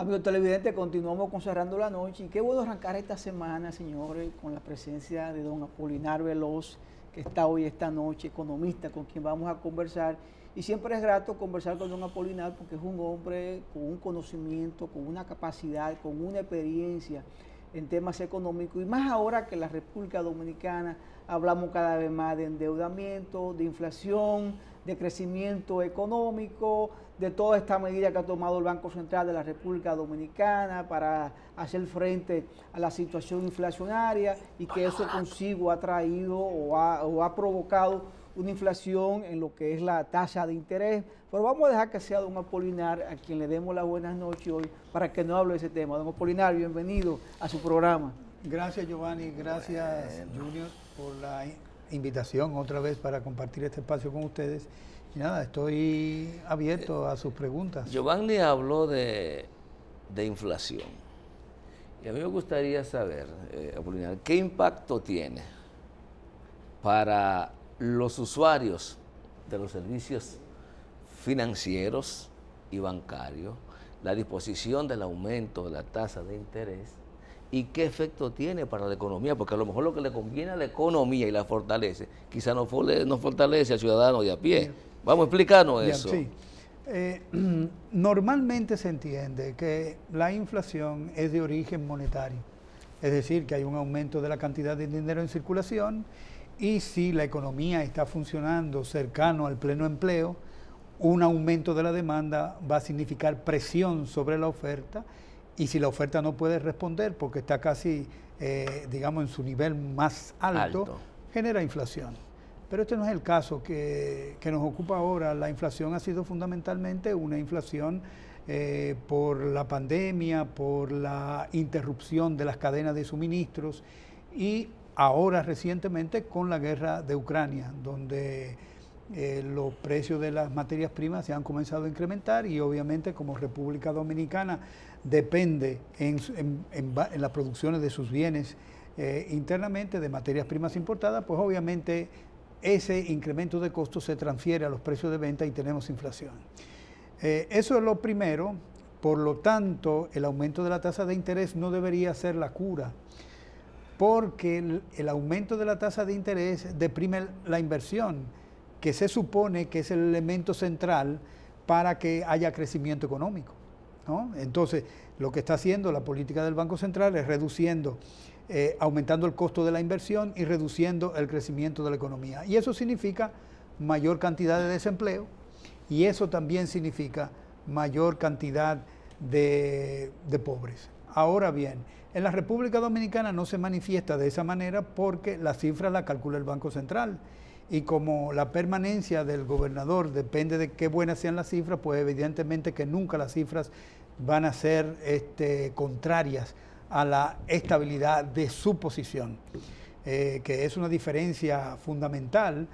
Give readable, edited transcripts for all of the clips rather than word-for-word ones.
Amigos televidentes, continuamos con Cerrando la Noche y qué bueno arrancar esta semana, señores, con la presencia de don Apolinar Veloz, que está hoy esta noche, economista, con quien vamos a conversar. Y siempre es grato conversar con don Apolinar porque es un hombre con un conocimiento, con una capacidad, con una experiencia en temas económicos, y más ahora que en la República Dominicana hablamos cada vez más de endeudamiento, de inflación, de crecimiento económico, de toda esta medida que ha tomado el Banco Central de la República Dominicana para hacer frente a la situación inflacionaria, y que eso consigo ha traído o ha provocado una inflación en lo que es la tasa de interés. Pero vamos a dejar que sea don Apolinar a quien le demos las buenas noches hoy para que nos hable de ese tema. Don Apolinar, bienvenido a su programa. Gracias, Giovanni, gracias, Junior, por la invitación otra vez para compartir este espacio con ustedes. Y nada, estoy abierto a sus preguntas. Giovanni habló de inflación. Y a mí me gustaría saber, Apolinar, ¿qué impacto tiene para los usuarios de los servicios financieros y bancarios la disposición del aumento de la tasa de interés, y qué efecto tiene para la economía? Porque a lo mejor lo que le conviene a la economía y la fortalece, quizá no fortalece al ciudadano de a pie. Vamos a explicarnos eso. Sí. Normalmente se entiende que la inflación es de origen monetario, es decir, que hay un aumento de la cantidad de dinero en circulación, y si la economía está funcionando cercano al pleno empleo, un aumento de la demanda va a significar presión sobre la oferta, y si la oferta no puede responder porque está casi, digamos, en su nivel más alto, genera inflación. Pero este no es el caso que nos ocupa ahora. La inflación ha sido fundamentalmente una inflación por la pandemia, por la interrupción de las cadenas de suministros, y ahora recientemente con la guerra de Ucrania, donde los precios de las materias primas se han comenzado a incrementar, y obviamente como República Dominicana depende en las producciones de sus bienes internamente de materias primas importadas, pues obviamente ese incremento de costos se transfiere a los precios de venta y tenemos inflación. Eso es lo primero. Por lo tanto, el aumento de la tasa de interés no debería ser la cura, porque el aumento de la tasa de interés deprime la inversión, que se supone que es el elemento central para que haya crecimiento económico, ¿no? Entonces, lo que está haciendo la política del Banco Central es aumentando el costo de la inversión y reduciendo el crecimiento de la economía. Y eso significa mayor cantidad de desempleo, y eso también significa mayor cantidad de pobres. Ahora bien, en la República Dominicana no se manifiesta de esa manera porque la cifra la calcula el Banco Central. Y como la permanencia del gobernador depende de qué buenas sean las cifras, pues evidentemente que nunca las cifras van a ser contrarias a la estabilidad de su posición, que es una diferencia fundamental.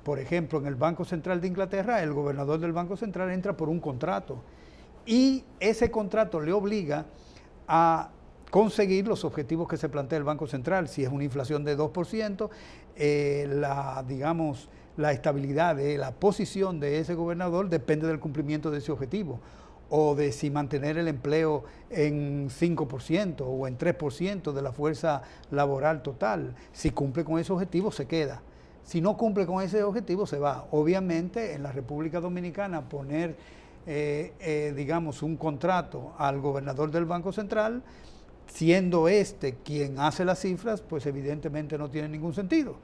Por ejemplo, en el Banco Central de Inglaterra, el gobernador del Banco Central entra por un contrato, y ese contrato le obliga a conseguir los objetivos que se plantea el Banco Central. Si es una inflación de 2%, la estabilidad de la posición de ese gobernador depende del cumplimiento de ese objetivo, o de si mantener el empleo en 5% o en 3% de la fuerza laboral total. Si cumple con ese objetivo, se queda. Si no cumple con ese objetivo, se va. Obviamente, en la República Dominicana poner, un contrato al gobernador del Banco Central, siendo quien hace las cifras, pues evidentemente no tiene ningún sentido.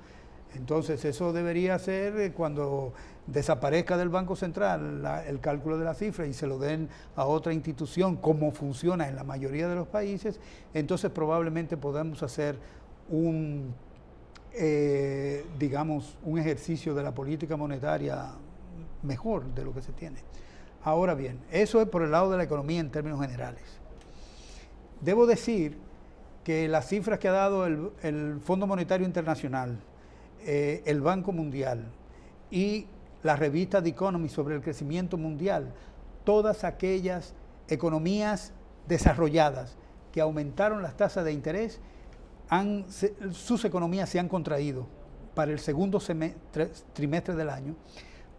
Entonces eso debería ser cuando desaparezca del Banco Central el cálculo de las cifras y se lo den a otra institución, como funciona en la mayoría de los países. Entonces probablemente podamos hacer un ejercicio de la política monetaria mejor de lo que se tiene. Ahora bien, eso es por el lado de la economía en términos generales. Debo decir que las cifras que ha dado el Fondo Monetario Internacional, el Banco Mundial y la revista The Economist sobre el crecimiento mundial, todas aquellas economías desarrolladas que aumentaron las tasas de interés, sus economías se han contraído para el segundo trimestre del año,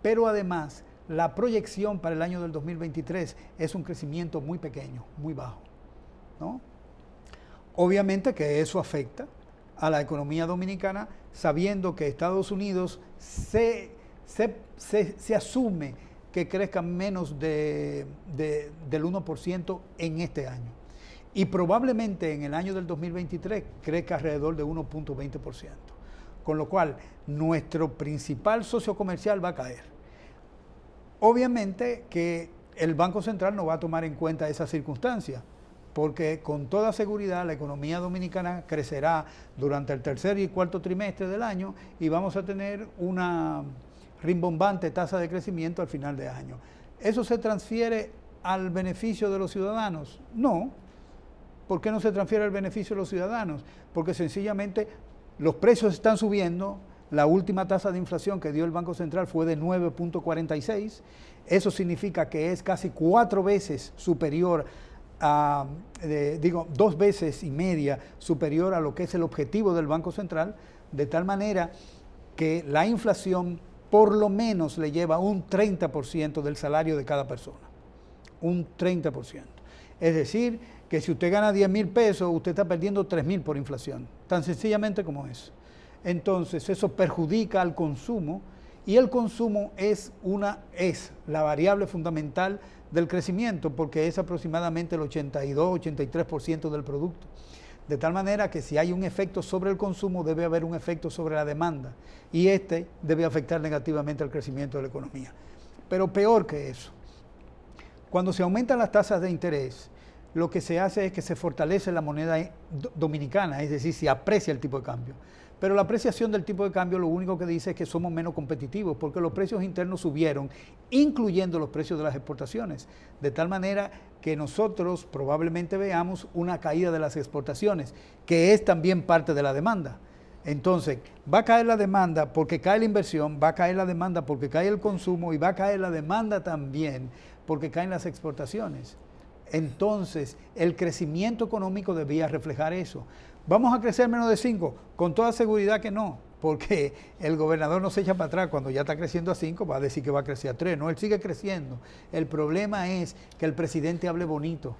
pero además la proyección para el año del 2023 es un crecimiento muy pequeño, muy bajo, ¿no? Obviamente que eso afecta a la economía dominicana, sabiendo que Estados Unidos se asume que crezca menos del 1% en este año. Y probablemente en el año del 2023 crezca alrededor de 1.20%. Con lo cual, nuestro principal socio comercial va a caer. Obviamente que el Banco Central no va a tomar en cuenta esa circunstancia, porque con toda seguridad la economía dominicana crecerá durante el tercer y cuarto trimestre del año y vamos a tener una rimbombante tasa de crecimiento al final de año. ¿Eso se transfiere al beneficio de los ciudadanos? No. ¿Por qué no se transfiere al beneficio de los ciudadanos? Porque sencillamente los precios están subiendo. La última tasa de inflación que dio el Banco Central fue de 9.46. Eso significa que es casi 4 veces superior a, 2 veces y media superior a lo que es el objetivo del Banco Central, de tal manera que la inflación por lo menos le lleva un 30% del salario de cada persona. Un 30%. Es decir, que si usted gana 10,000 pesos, usted está perdiendo 3,000 por inflación. Tan sencillamente como eso. Entonces, eso perjudica al consumo y el consumo es la variable fundamental del crecimiento porque es aproximadamente el 82-83% del producto. De tal manera que si hay un efecto sobre el consumo, debe haber un efecto sobre la demanda y este debe afectar negativamente al crecimiento de la economía. Pero peor que eso, cuando se aumentan las tasas de interés, lo que se hace es que se fortalece la moneda dominicana, es decir, se aprecia el tipo de cambio. Pero la apreciación del tipo de cambio lo único que dice es que somos menos competitivos porque los precios internos subieron, incluyendo los precios de las exportaciones, de tal manera que nosotros probablemente veamos una caída de las exportaciones, que es también parte de la demanda. Entonces, va a caer la demanda porque cae la inversión, va a caer la demanda porque cae el consumo y va a caer la demanda también porque caen las exportaciones. Entonces, el crecimiento económico debía reflejar eso. ¿Vamos a crecer menos de 5? Con toda seguridad que no, porque el gobernador no se echa para atrás. Cuando ya está creciendo a 5, va a decir que va a crecer a 3. No, él sigue creciendo. El problema es que el presidente hable bonito.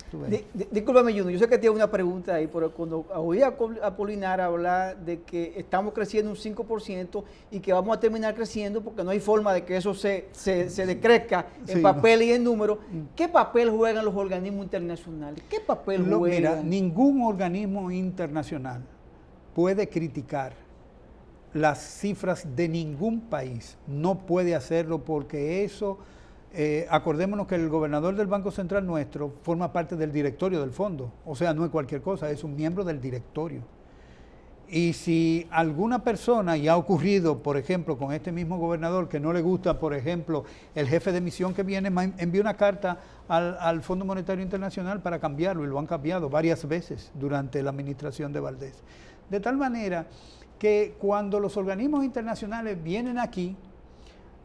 Discúlpame, Junior, yo sé que tiene una pregunta ahí, pero cuando oí a Apolinar hablar de que estamos creciendo un 5% y que vamos a terminar creciendo porque no hay forma de que eso se decrezca en papel y en número, ¿qué papel juegan los organismos internacionales? ¿Qué papel juegan? Mira, ningún organismo internacional puede criticar las cifras de ningún país, no puede hacerlo porque eso, acordémonos que el gobernador del Banco Central nuestro forma parte del directorio del fondo, o sea, no es cualquier cosa, es un miembro del directorio. Y si alguna persona, y ha ocurrido, por ejemplo, con este mismo gobernador, que no le gusta, por ejemplo, el jefe de misión que viene, envió una carta al Fondo Monetario Internacional para cambiarlo, y lo han cambiado varias veces durante la administración de Valdés. De tal manera que cuando los organismos internacionales vienen aquí,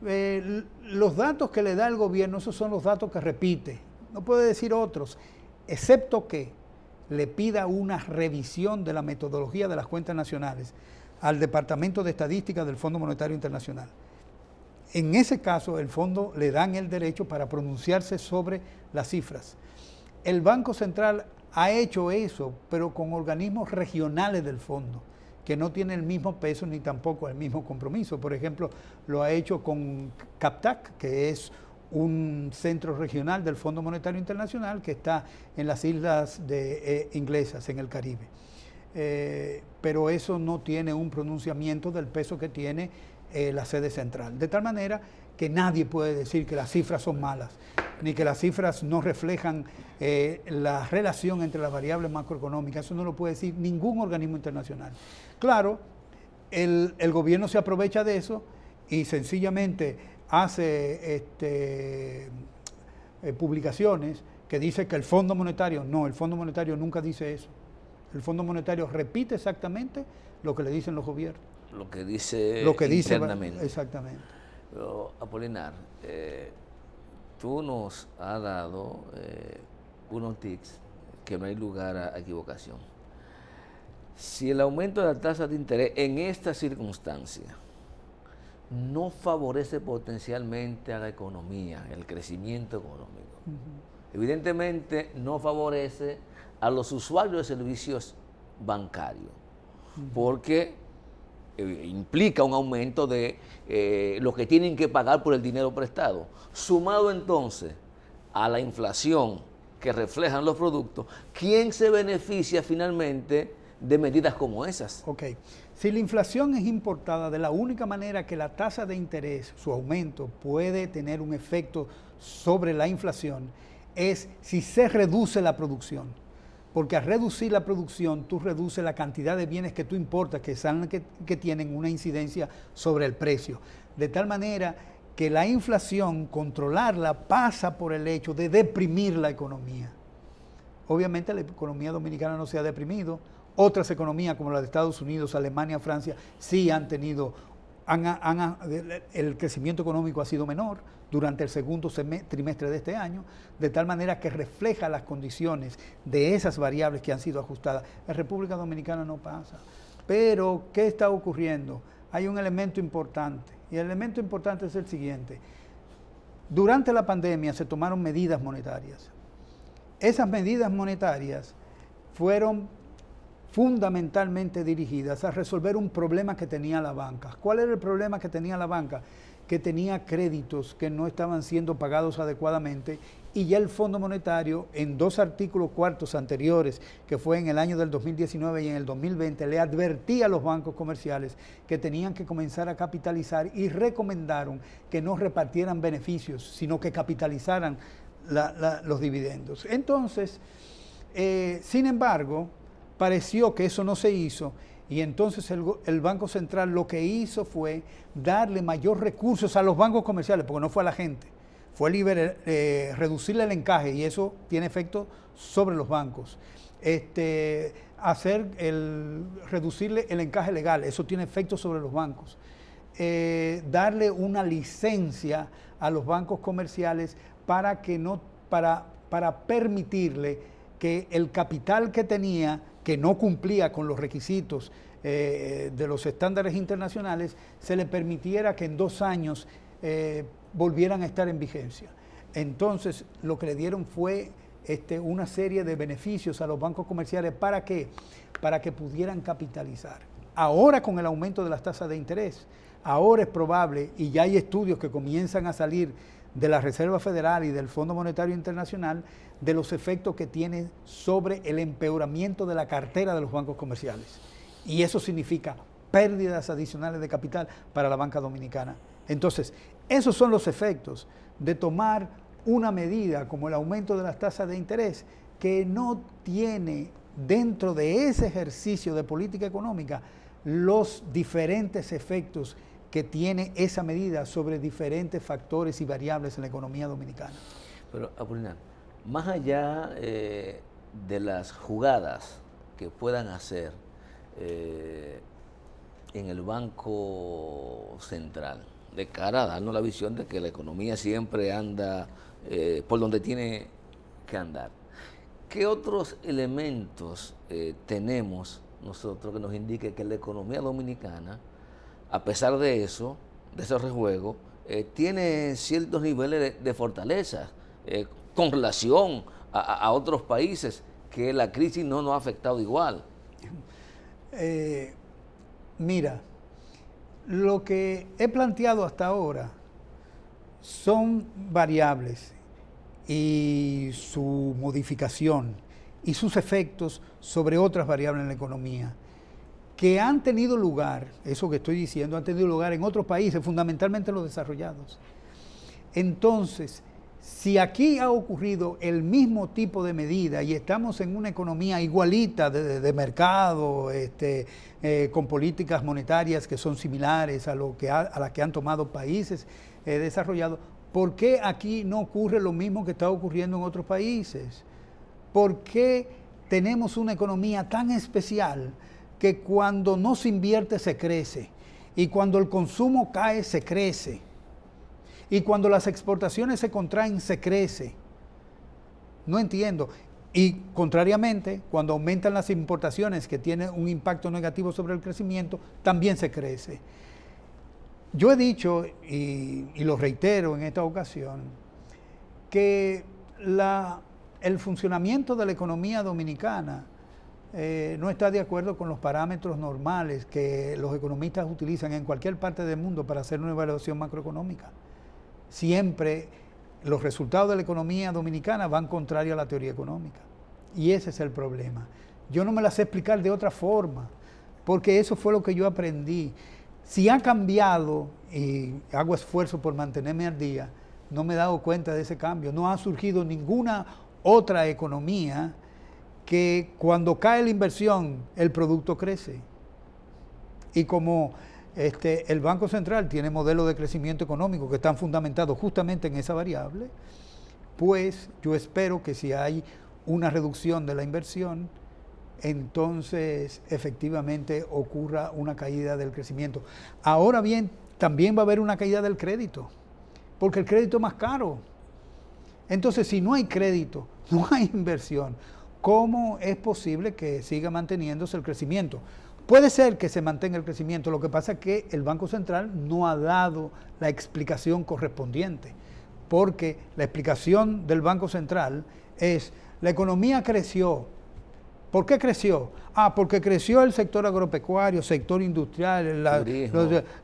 los datos que le da el gobierno, esos son los datos que repite, no puede decir otros, excepto que le pida una revisión de la metodología de las cuentas nacionales al Departamento de Estadística del Fondo Monetario Internacional. En ese caso, el fondo le dan el derecho para pronunciarse sobre las cifras. El Banco Central ha hecho eso, pero con organismos regionales del fondo, que no tienen el mismo peso ni tampoco el mismo compromiso. Por ejemplo, lo ha hecho con CAPTAC, que es un centro regional del Fondo Monetario Internacional que está en las islas inglesas, en el Caribe. Pero eso no tiene un pronunciamiento del peso que tiene la sede central. De tal manera que nadie puede decir que las cifras son malas, ni que las cifras no reflejan la relación entre las variables macroeconómicas. Eso no lo puede decir ningún organismo internacional. Claro, el gobierno se aprovecha de eso y sencillamente hace publicaciones que dice que el Fondo Monetario, no, el Fondo Monetario nunca dice eso. El Fondo Monetario repite exactamente lo que le dicen los gobiernos. Lo que dice internamente. Exactamente. Pero, Apolinar, tú nos has dado unos tips que no hay lugar a equivocación. Si el aumento de la tasa de interés en esta circunstancia no favorece potencialmente a la economía, el crecimiento económico. Evidentemente no favorece a los usuarios de servicios bancarios, porque implica un aumento de lo que tienen que pagar por el dinero prestado, sumado entonces a la inflación que reflejan los productos. ¿Quién se beneficia finalmente de medidas como esas? Ok. Si la inflación es importada, de la única manera que la tasa de interés, su aumento, puede tener un efecto sobre la inflación es si se reduce la producción. Porque al reducir la producción, tú reduces la cantidad de bienes que tú importas, que tienen una incidencia sobre el precio. De tal manera que la inflación, controlarla, pasa por el hecho de deprimir la economía. Obviamente la economía dominicana no se ha deprimido. Otras economías como la de Estados Unidos, Alemania, Francia, sí han tenido, el crecimiento económico ha sido menor durante el segundo trimestre de este año, de tal manera que refleja las condiciones de esas variables que han sido ajustadas. En República Dominicana no pasa. Pero, ¿qué está ocurriendo? Hay un elemento importante, y el elemento importante es el siguiente. Durante la pandemia se tomaron medidas monetarias. Esas medidas monetarias fueron fundamentalmente dirigidas a resolver un problema que tenía la banca. ¿Cuál era el problema que tenía la banca? Que tenía créditos que no estaban siendo pagados adecuadamente, y ya el Fondo Monetario, en 2 artículos cuartos anteriores, que fue en el año del 2019 y en el 2020, le advertía a los bancos comerciales que tenían que comenzar a capitalizar, y recomendaron que no repartieran beneficios, sino que capitalizaran los dividendos. Entonces, sin embargo, pareció que eso no se hizo, y entonces el Banco Central lo que hizo fue darle mayor recursos a los bancos comerciales, porque no fue a la gente, fue reducirle el encaje, y eso tiene efecto sobre los bancos. Reducirle el encaje legal, eso tiene efecto sobre los bancos. Darle una licencia a los bancos comerciales para permitirle que el capital que tenía, que no cumplía con los requisitos de los estándares internacionales, se le permitiera que en 2 años volvieran a estar en vigencia. Entonces, lo que le dieron fue una serie de beneficios a los bancos comerciales. ¿Para qué? Para que pudieran capitalizar. Ahora, con el aumento de las tasas de interés, ahora es probable, y ya hay estudios que comienzan a salir de la Reserva Federal y del Fondo Monetario Internacional, de los efectos que tiene sobre el empeoramiento de la cartera de los bancos comerciales. Y eso significa pérdidas adicionales de capital para la banca dominicana. Entonces, esos son los efectos de tomar una medida como el aumento de las tasas de interés, que no tiene dentro de ese ejercicio de política económica los diferentes efectos que tiene esa medida sobre diferentes factores y variables en la economía dominicana. Pero, Apolinar, más allá de las jugadas que puedan hacer en el Banco Central, de cara a darnos la visión de que la economía siempre anda por donde tiene que andar, ¿qué otros elementos tenemos nosotros que nos indique que la economía dominicana, a pesar de eso, de esos rejuegos, tiene ciertos niveles de fortaleza con relación a otros países que la crisis no nos ha afectado igual? Mira, lo que he planteado hasta ahora son variables, y su modificación y sus efectos sobre otras variables en la economía, que han tenido lugar, eso que estoy diciendo, han tenido lugar en otros países, fundamentalmente los desarrollados. Entonces, si aquí ha ocurrido el mismo tipo de medida y estamos en una economía igualita de mercado, con políticas monetarias que son similares a las que han tomado países desarrollados, ¿por qué aquí no ocurre lo mismo que está ocurriendo en otros países? ¿Por qué tenemos una economía tan especial que cuando no se invierte se crece, y cuando el consumo cae se crece, y cuando las exportaciones se contraen se crece? No entiendo. Y contrariamente, cuando aumentan las importaciones, que tienen un impacto negativo sobre el crecimiento, también se crece. Yo he dicho, y lo reitero en esta ocasión, que el funcionamiento de la economía dominicana no está de acuerdo con los parámetros normales que los economistas utilizan en cualquier parte del mundo para hacer una evaluación macroeconómica. Siempre los resultados de la economía dominicana van contrario a la teoría económica. Y ese es el problema. Yo no me la sé explicar de otra forma, porque eso fue lo que yo aprendí. Si ha cambiado, y hago esfuerzo por mantenerme al día, no me he dado cuenta de ese cambio. No ha surgido ninguna otra economía que cuando cae la inversión, el producto crece. Y como el Banco Central tiene modelos de crecimiento económico que están fundamentados justamente en esa variable, pues yo espero que si hay una reducción de la inversión, entonces efectivamente ocurra una caída del crecimiento. Ahora bien, también va a haber una caída del crédito, porque el crédito es más caro. Entonces, si no hay crédito, no hay inversión, ¿cómo es posible que siga manteniéndose el crecimiento? Puede ser que se mantenga el crecimiento, lo que pasa es que el Banco Central no ha dado la explicación correspondiente, porque la explicación del Banco Central es: la economía creció. ¿Por qué creció? Porque creció el sector agropecuario, sector industrial,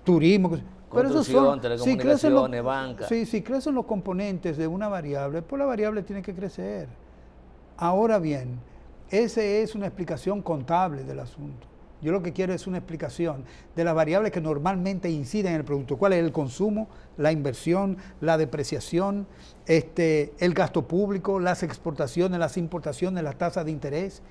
turismo. Pero esos son, telecomunicaciones, banca. Sí, si crecen los componentes de una variable, pues la variable tiene que crecer. Ahora bien, esa es una explicación contable del asunto. Yo lo que quiero es una explicación de las variables que normalmente inciden en el producto. ¿Cuál es el consumo, la inversión, la depreciación, el gasto público, las exportaciones, las importaciones, las tasas de interés,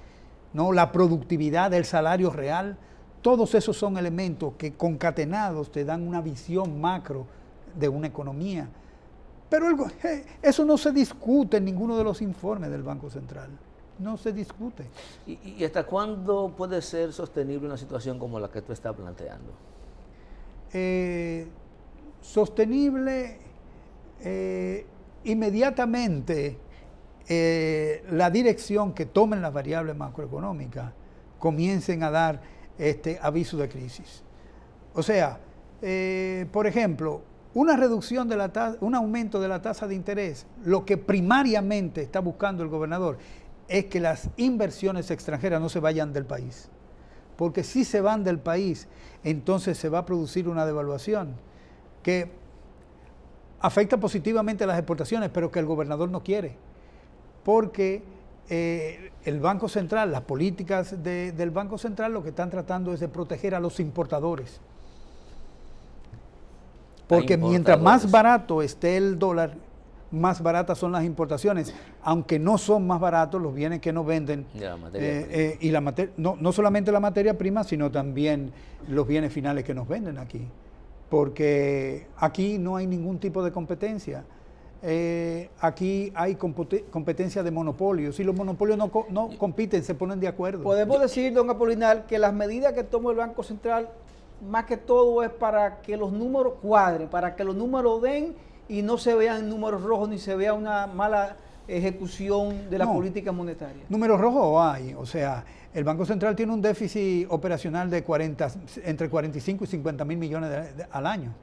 ¿no? La productividad, el salario real? Todos esos son elementos que concatenados te dan una visión macro de una economía. Pero eso no se discute en ninguno de los informes del Banco Central. No se discute. ¿Y hasta cuándo puede ser sostenible una situación como la que tú estás planteando? Sostenible inmediatamente la dirección que tomen las variables macroeconómicas comiencen a dar aviso de crisis. O sea, por ejemplo, una reducción de un aumento de la tasa de interés, lo que primariamente está buscando el gobernador es que las inversiones extranjeras no se vayan del país. Porque si se van del país, entonces se va a producir una devaluación que afecta positivamente a las exportaciones, pero que el gobernador no quiere. Porque el Banco Central, las políticas del Banco Central lo que están tratando es de proteger a los importadores. Porque mientras más barato esté el dólar, más baratas son las importaciones, aunque no son más baratos los bienes que nos venden. Y no solamente la materia prima, sino también los bienes finales que nos venden aquí. Porque aquí no hay ningún tipo de competencia. Aquí hay competencia de monopolios. Si los monopolios no compiten, se ponen de acuerdo. Podemos decir, don Apolinar, que las medidas que toma el Banco Central, más que todo es para que los números cuadren, para que los números den y no se vean números rojos ni se vea una mala ejecución de la política monetaria. Números rojos hay, o sea, el Banco Central tiene un déficit operacional de entre 45 y 50 mil millones al año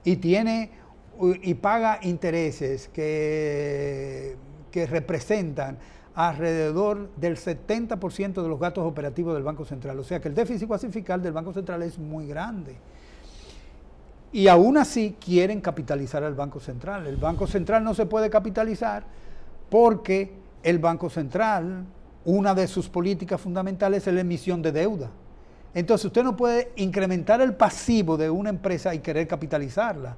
y paga intereses que representan alrededor del 70% de los gastos operativos del Banco Central. O sea que el déficit cuasi fiscal del Banco Central es muy grande. Y aún así quieren capitalizar al Banco Central. El Banco Central no se puede capitalizar porque el Banco Central, una de sus políticas fundamentales es la emisión de deuda. Entonces usted no puede incrementar el pasivo de una empresa y querer capitalizarla,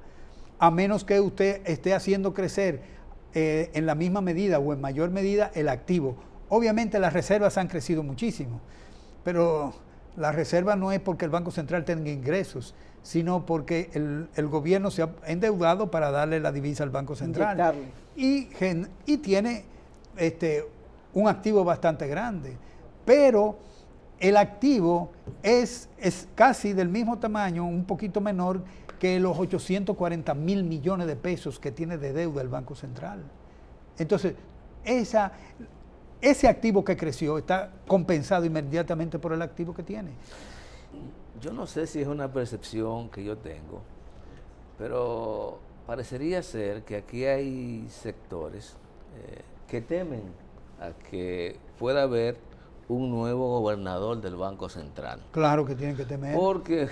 a menos que usted esté haciendo crecer en la misma medida o en mayor medida el activo. Obviamente las reservas han crecido muchísimo, pero la reserva no es porque el Banco Central tenga ingresos, sino porque el gobierno se ha endeudado para darle la divisa al Banco Central. Y tiene un activo bastante grande. Pero el activo es casi del mismo tamaño, un poquito menor que los 840 mil millones de pesos que tiene de deuda el Banco Central. Entonces, ese activo que creció está compensado inmediatamente por el activo que tiene. Yo no sé si es una percepción que yo tengo, Pero parecería ser que aquí hay sectores que temen a que pueda haber un nuevo gobernador del Banco Central. Claro que tienen que temer. Porque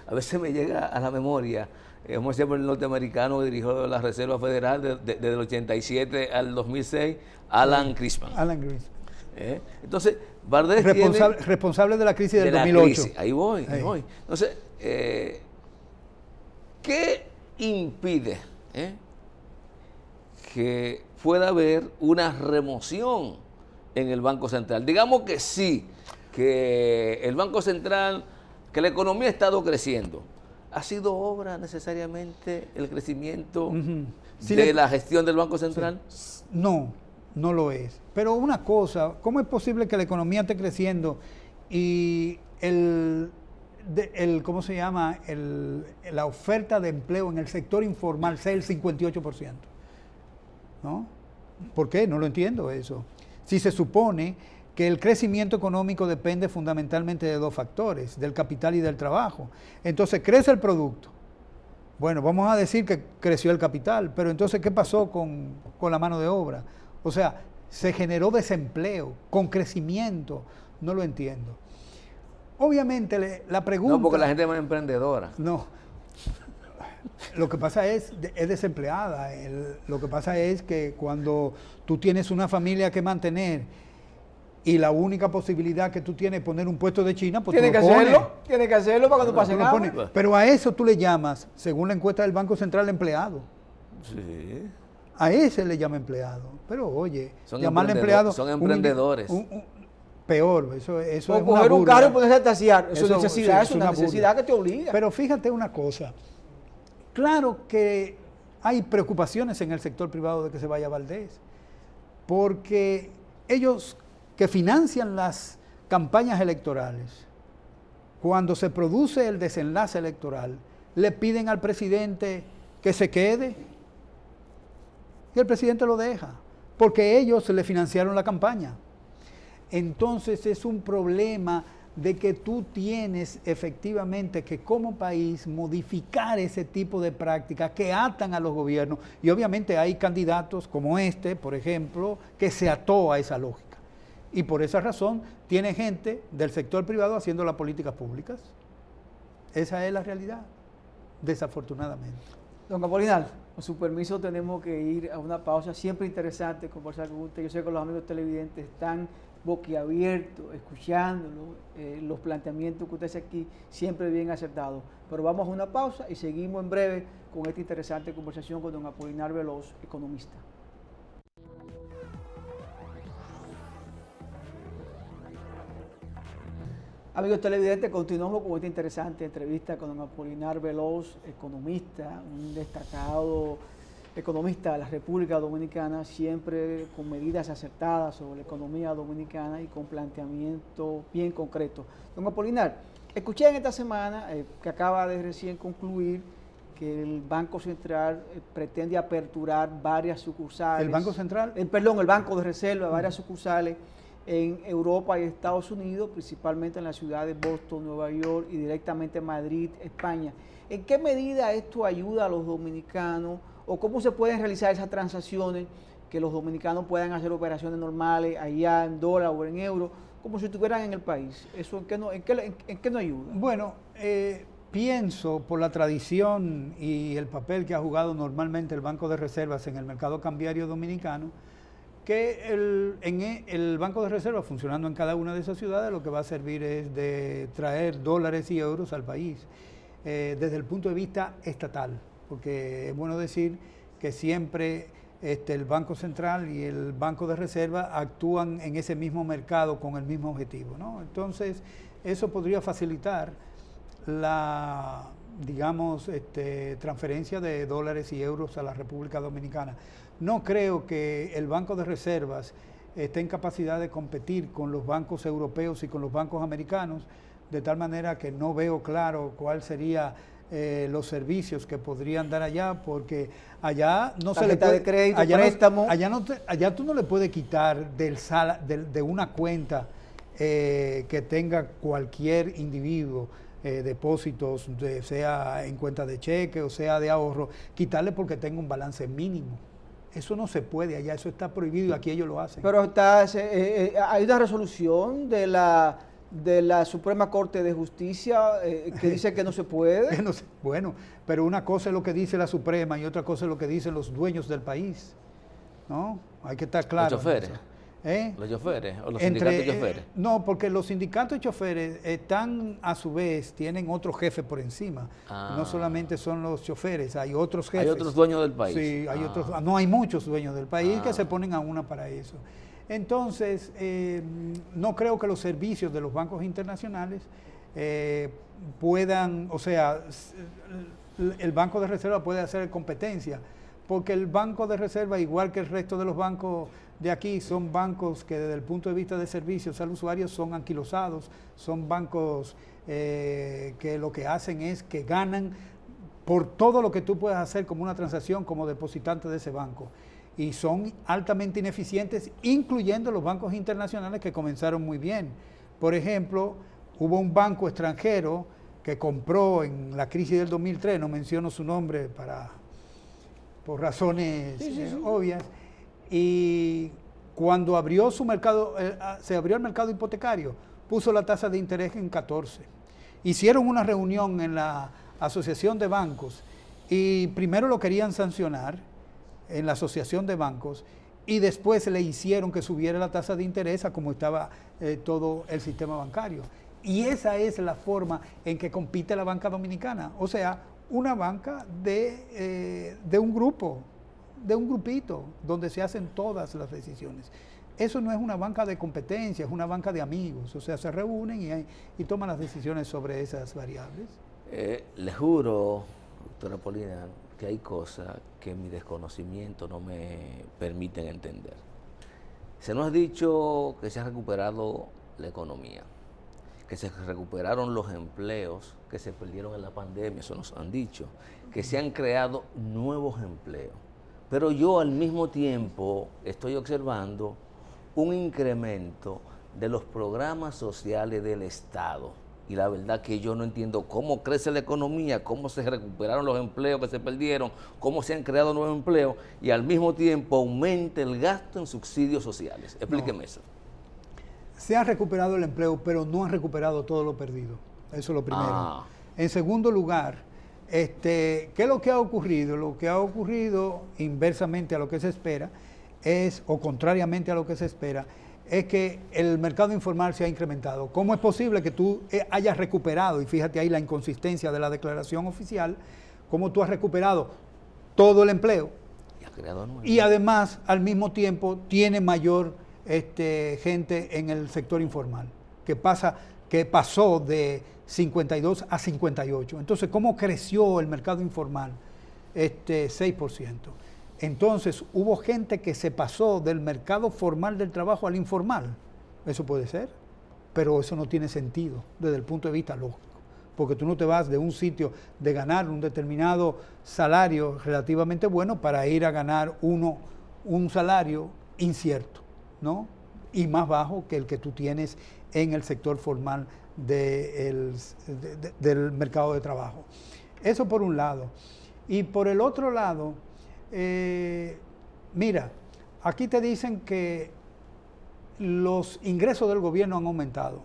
a veces me llega a la memoria, vamos a decir, el norteamericano que dirigió la Reserva Federal desde el 87 al 2006, Alan Greenspan. Alan Greenspan. Entonces, Valdés responsable de la crisis del 2008. Ahí voy. Entonces, ¿qué impide que pueda haber una remoción en el Banco Central? Digamos que sí, que el Banco Central, que la economía ha estado creciendo. ¿Ha sido obra necesariamente el crecimiento de la gestión del Banco Central? Sí. No lo es. Pero una cosa, ¿cómo es posible que la economía esté creciendo y ¿cómo se llama? La oferta de empleo en el sector informal sea el 58%? ¿No? ¿Por qué? No lo entiendo eso. Si se supone que el crecimiento económico depende fundamentalmente de dos factores, del capital y del trabajo. Entonces crece el producto. Bueno, vamos a decir que creció el capital, pero entonces ¿qué pasó con la mano de obra? O sea, se generó desempleo con crecimiento. No lo entiendo. Obviamente la pregunta... No, porque la gente es más emprendedora. No. Lo que pasa es desempleada. Lo que pasa es que cuando tú tienes una familia que mantener y la única posibilidad que tú tienes es poner un puesto de China, pues tiene que hacerlo para que no pase nada. Pero a eso tú le llamas, según la encuesta del Banco Central, empleado. Sí. A ese le llama empleado. Pero oye, llamarle empleado... Son emprendedores. Peor, eso es una coger un carro y ponerse a tasear. Eso es una necesidad que te obliga. Pero fíjate una cosa. Claro que hay preocupaciones en el sector privado de que se vaya Valdés, porque ellos que financian las campañas electorales, cuando se produce el desenlace electoral, le piden al presidente que se quede y el presidente lo deja, porque ellos le financiaron la campaña. Entonces es un problema de que tú tienes efectivamente que como país modificar ese tipo de prácticas que atan a los gobiernos, y obviamente hay candidatos como este, por ejemplo, que se ató a esa lógica. Y por esa razón tiene gente del sector privado haciendo las políticas públicas. Esa es la realidad, desafortunadamente. Don Apolinar, con su permiso tenemos que ir a una pausa. Siempre interesante conversar con usted. Yo sé que los amigos televidentes están boquiabiertos, escuchándolo, los planteamientos que usted hace aquí, siempre bien acertados. Pero vamos a una pausa y seguimos en breve con esta interesante conversación con don Apolinar Veloz, economista. Amigos televidentes, continuamos con esta interesante entrevista con don Apolinar Veloz, economista, un destacado economista de la República Dominicana, siempre con medidas acertadas sobre la economía dominicana y con planteamientos bien concretos. Don Apolinar, escuché en esta semana que acaba de recién concluir que el Banco Central pretende aperturar varias sucursales. ¿El Banco Central? Perdón, el Banco de Reserva, varias sucursales en Europa y Estados Unidos, principalmente en las ciudades de Boston, Nueva York y directamente Madrid, España. ¿En qué medida esto ayuda a los dominicanos o cómo se pueden realizar esas transacciones que los dominicanos puedan hacer operaciones normales allá en dólar o en euro, como si estuvieran en el país? ¿Eso en qué no ayuda? Bueno, pienso por la tradición y el papel que ha jugado normalmente el Banco de Reservas en el mercado cambiario dominicano, que el Banco de Reserva funcionando en cada una de esas ciudades lo que va a servir es de traer dólares y euros al país desde el punto de vista estatal, porque es bueno decir que siempre el Banco Central y el Banco de Reserva actúan en ese mismo mercado con el mismo objetivo, ¿no? Entonces eso podría facilitar la, digamos, transferencia de dólares y euros a la República Dominicana. No creo que el Banco de Reservas esté en capacidad de competir con los bancos europeos y con los bancos americanos, de tal manera que no veo claro cuál sería los servicios que podrían dar allá, porque allá no se le puede... de crédito, préstamo. Allá tú no le puedes quitar de una cuenta que tenga cualquier individuo depósitos, sea en cuenta de cheque o sea de ahorro, quitarle porque tenga un balance mínimo. Eso no se puede allá, eso está prohibido y aquí ellos lo hacen. Pero hay una resolución de la Suprema Corte de Justicia que dice que no se puede. Bueno, pero una cosa es lo que dice la Suprema y otra cosa es lo que dicen los dueños del país, ¿no? Hay que estar claro. ¿Los choferes? ¿Los choferes o los sindicatos de choferes? No, porque los sindicatos de choferes están, a su vez, tienen otro jefe por encima. No solamente son los choferes, hay otros jefes. ¿Hay otros dueños del país? Sí, hay otros. No, hay muchos dueños del país que se ponen a una para eso. Entonces, no creo que los servicios de los bancos internacionales puedan, o sea, el Banco de Reserva puede hacer competencia, porque el Banco de Reserva, igual que el resto de los bancos de aquí, son bancos que desde el punto de vista de servicios al usuario son anquilosados, son bancos que lo que hacen es que ganan por todo lo que tú puedas hacer como una transacción como depositante de ese banco. Y son altamente ineficientes, incluyendo los bancos internacionales que comenzaron muy bien. Por ejemplo, hubo un banco extranjero que compró en la crisis del 2003, no menciono su nombre por razones obvias, y cuando abrió su mercado, se abrió el mercado hipotecario, puso la tasa de interés en 14. Hicieron una reunión en la Asociación de Bancos y primero lo querían sancionar en la Asociación de Bancos y después le hicieron que subiera la tasa de interés a como estaba todo el sistema bancario. Y esa es la forma en que compite la banca dominicana, o sea, una banca de un grupo, de un grupito, donde se hacen todas las decisiones. Eso no es una banca de competencia, es una banca de amigos, o sea, se reúnen y toman las decisiones sobre esas variables. Le juro, doctora Polina, que hay cosas que mi desconocimiento no me permiten entender. Se nos ha dicho que se ha recuperado la economía, que se recuperaron los empleos que se perdieron en la pandemia, eso nos han dicho, que se han creado nuevos empleos. Pero yo al mismo tiempo estoy observando un incremento de los programas sociales del Estado. Y la verdad que yo no entiendo cómo crece la economía, cómo se recuperaron los empleos que se perdieron, cómo se han creado nuevos empleos y al mismo tiempo aumenta el gasto en subsidios sociales. Explíqueme eso. Se ha recuperado el empleo, pero no han recuperado todo lo perdido. Eso es lo primero. En segundo lugar, ¿qué es lo que ha ocurrido? Lo que ha ocurrido inversamente a lo que se espera o contrariamente a lo que se espera, es que el mercado informal se ha incrementado. ¿Cómo es posible que tú hayas recuperado, y fíjate ahí la inconsistencia de la declaración oficial, cómo tú has recuperado todo el empleo y además al mismo tiempo tiene mayor gente en el sector informal, que pasó de 52 a 58. Entonces, ¿cómo creció el mercado informal? 6%. Entonces, hubo gente que se pasó del mercado formal del trabajo al informal. Eso puede ser, pero eso no tiene sentido desde el punto de vista lógico, porque tú no te vas de un sitio de ganar un determinado salario relativamente bueno para ir a ganar un salario incierto, ¿no? Y más bajo que el que tú tienes en el sector formal del mercado de trabajo. Eso por un lado. Y por el otro lado, mira, aquí te dicen que los ingresos del gobierno han aumentado.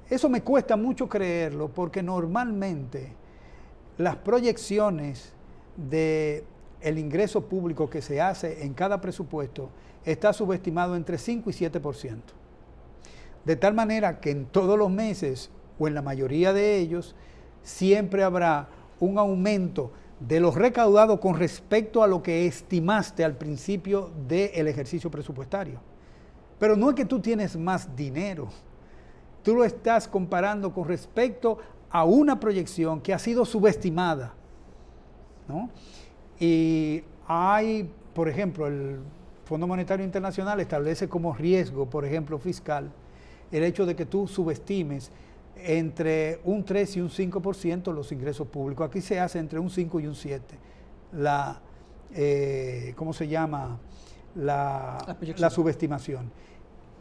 Eso me cuesta mucho creerlo porque normalmente las proyecciones del ingreso público que se hace en cada presupuesto está subestimado entre 5 y 7%. De tal manera que en todos los meses, o en la mayoría de ellos, siempre habrá un aumento de los recaudados con respecto a lo que estimaste al principio del ejercicio presupuestario. Pero no es que tú tienes más dinero, tú lo estás comparando con respecto a una proyección que ha sido subestimada, ¿no? Y hay, por ejemplo, el Fondo Monetario Internacional establece como riesgo, por ejemplo, fiscal, el hecho de que tú subestimes entre un 3 y un 5% los ingresos públicos. Aquí se hace entre un 5 y un 7. ¿Cómo se llama? La subestimación.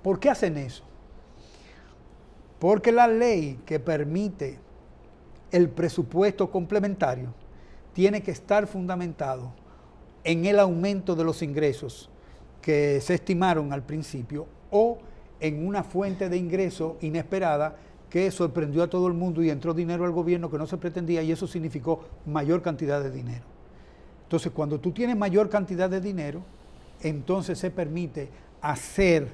¿Por qué hacen eso? Porque la ley que permite el presupuesto complementario tiene que estar fundamentado en el aumento de los ingresos que se estimaron al principio o en una fuente de ingreso inesperada que sorprendió a todo el mundo y entró dinero al gobierno que no se pretendía, y eso significó mayor cantidad de dinero. Entonces, cuando tú tienes mayor cantidad de dinero, entonces se permite hacer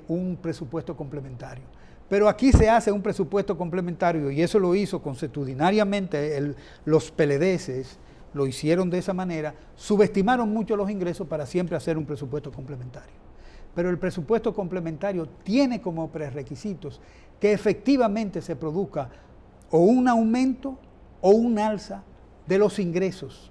un presupuesto complementario. Pero aquí se hace un presupuesto complementario, y eso lo hizo consuetudinariamente los PLDeses, lo hicieron de esa manera, subestimaron mucho los ingresos para siempre hacer un presupuesto complementario. Pero el presupuesto complementario tiene como prerequisitos que efectivamente se produzca o un aumento o un alza de los ingresos.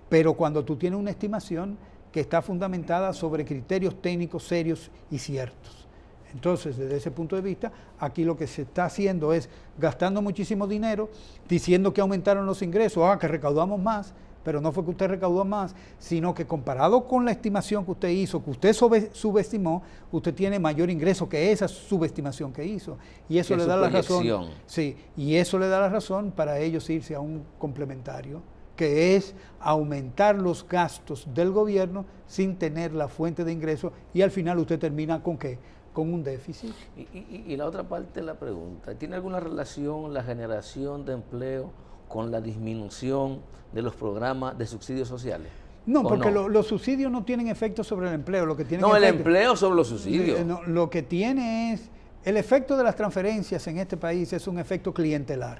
Pero cuando tú tienes una estimación que está fundamentada sobre criterios técnicos serios y ciertos. Entonces, desde ese punto de vista, aquí lo que se está haciendo es gastando muchísimo dinero, diciendo que aumentaron los ingresos, que recaudamos más, pero no fue que usted recaudó más, sino que comparado con la estimación que usted hizo, que usted subestimó, usted tiene mayor ingreso que esa subestimación que hizo. Y eso le da la razón. Sí, y eso le da la razón para ellos irse a un complementario, que es aumentar los gastos del gobierno sin tener la fuente de ingresos, y al final usted termina ¿con qué? Con un déficit. Y la otra parte de la pregunta, ¿tiene alguna relación la generación de empleo con la disminución de los programas de subsidios sociales? No, porque no? Los subsidios no tienen efecto sobre el empleo. Lo que tienen el empleo sobre los subsidios. No, lo que tiene es, el efecto de las transferencias en este país es un efecto clientelar.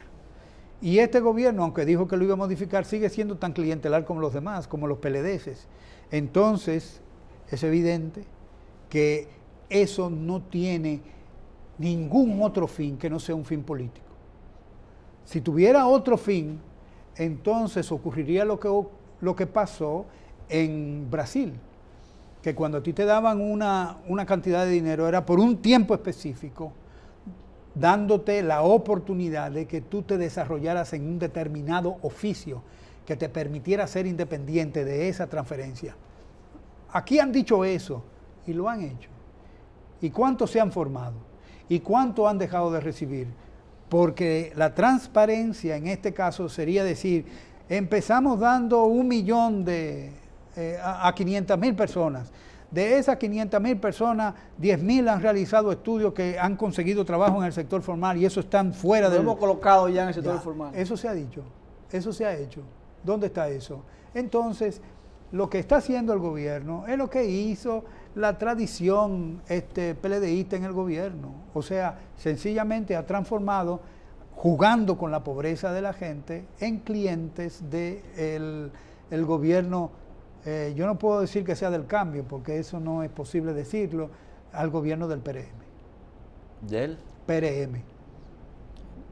Y este gobierno, aunque dijo que lo iba a modificar, sigue siendo tan clientelar como los demás, como los PLDeses. Entonces, es evidente que eso no tiene ningún otro fin que no sea un fin político. Si tuviera otro fin, entonces ocurriría lo que pasó en Brasil, que cuando a ti te daban una cantidad de dinero era por un tiempo específico, dándote la oportunidad de que tú te desarrollaras en un determinado oficio que te permitiera ser independiente de esa transferencia. Aquí han dicho eso y lo han hecho. ¿Y cuántos se han formado? ¿Y cuántos han dejado de recibir? Porque la transparencia en este caso sería decir, empezamos dando 1 millón a 500,000 personas. De esas 500,000 personas, 10,000 han realizado estudios que han conseguido trabajo en el sector formal y eso están fuera del... Lo hemos colocado ya en el sector formal. Eso se ha dicho, eso se ha hecho. ¿Dónde está eso? Entonces, lo que está haciendo el gobierno es lo que hizo la tradición PLDista en el gobierno. O sea, sencillamente ha transformado, jugando con la pobreza de la gente, en clientes del gobierno. Yo no puedo decir que sea del cambio, porque eso no es posible decirlo, al gobierno del PRM. ¿Del? PRM.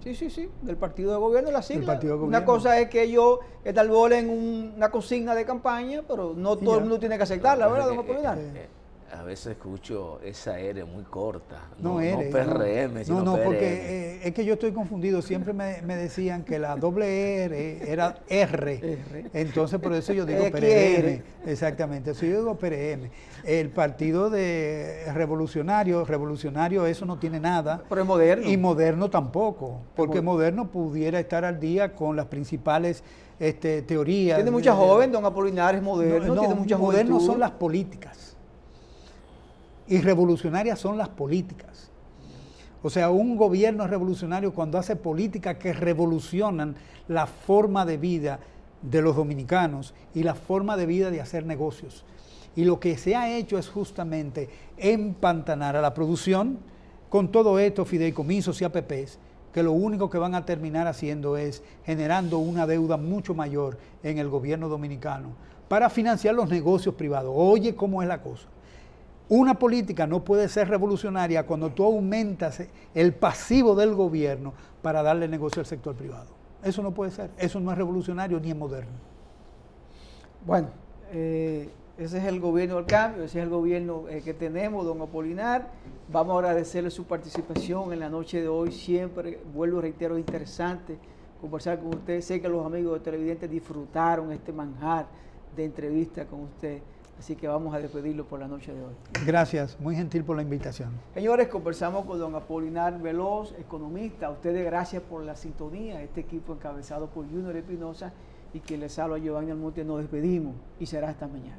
Sí, del partido de gobierno, la sigla. Partido de una gobierno. Cosa es que ellos estalbolen una consigna de campaña, pero no todo el mundo tiene que aceptarla, ¿verdad, don Apolinar? A veces escucho esa R muy corta, no PRM, sino PRM. Porque es que yo estoy confundido. Siempre me decían que la doble R era R. Entonces, por eso yo digo PRM. Exactamente, eso yo digo PRM. El partido de revolucionario, eso no tiene nada. Pero es moderno. Y moderno tampoco, porque moderno pudiera estar al día con las principales teorías. Tiene mucha joven, don Apolinar es moderno, tiene mucha juventud. Modernos son las políticas. Y revolucionarias son las políticas. O sea, un gobierno revolucionario cuando hace políticas que revolucionan la forma de vida de los dominicanos y la forma de vida de hacer negocios. Y lo que se ha hecho es justamente empantanar a la producción con todo esto, fideicomisos y APPs, que lo único que van a terminar haciendo es generando una deuda mucho mayor en el gobierno dominicano para financiar los negocios privados. Oye, ¿cómo es la cosa? Una política no puede ser revolucionaria cuando tú aumentas el pasivo del gobierno para darle negocio al sector privado. Eso no puede ser. Eso no es revolucionario ni es moderno. Bueno, ese es el gobierno del cambio, ese es el gobierno que tenemos, don Apolinar. Vamos a agradecerle su participación en la noche de hoy. Siempre, vuelvo y reitero, es interesante conversar con usted. Sé que los amigos de televidentes disfrutaron este manjar de entrevista con usted. Así que vamos a despedirlo por la noche de hoy. Gracias, muy gentil por la invitación. Señores, conversamos con don Apolinar Veloz, economista. A ustedes gracias por la sintonía. Este equipo encabezado por Junior Espinosa y que les habla Giovanni Almonte. Nos despedimos y será hasta mañana.